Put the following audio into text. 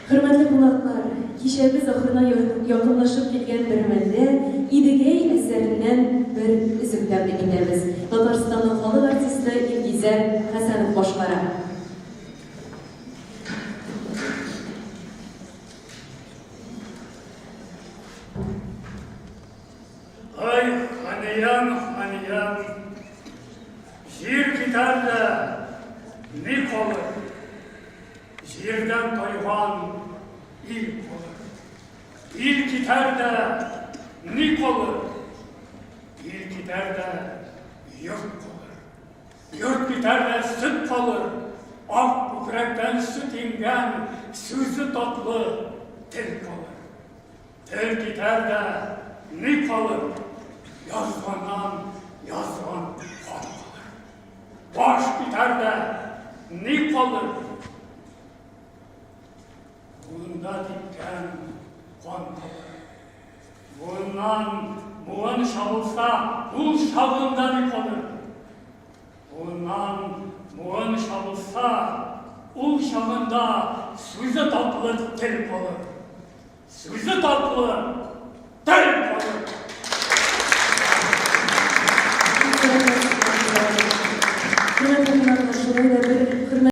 Hürmetli kulaklar, kişemiz ahırına yakınlaşıp gelgen bir mende İdigey eserinden bir üzüklerini dinleriz. Tataristan'ın halı artisti İlgize Hasanov başkara. Ay haniyam, şiir gitarda nik olur, şiirden toygan ilk olur. İlk gitarda nik olur, ilk gitarda yurt olur. Yurt gitarda süt olur, ak bükrekten süt ingen, sözü tatlı til olur. Til gitarda nik olur, yazgandan yazgan kan olur. Baş gitarda nik olur, bunda dikken kan olur. Bundan buğun şabılsa bu şabında nik olur. Bundan buğun şabılsa o şabında sözü tatlı til olur. Sözü tatlı til olur.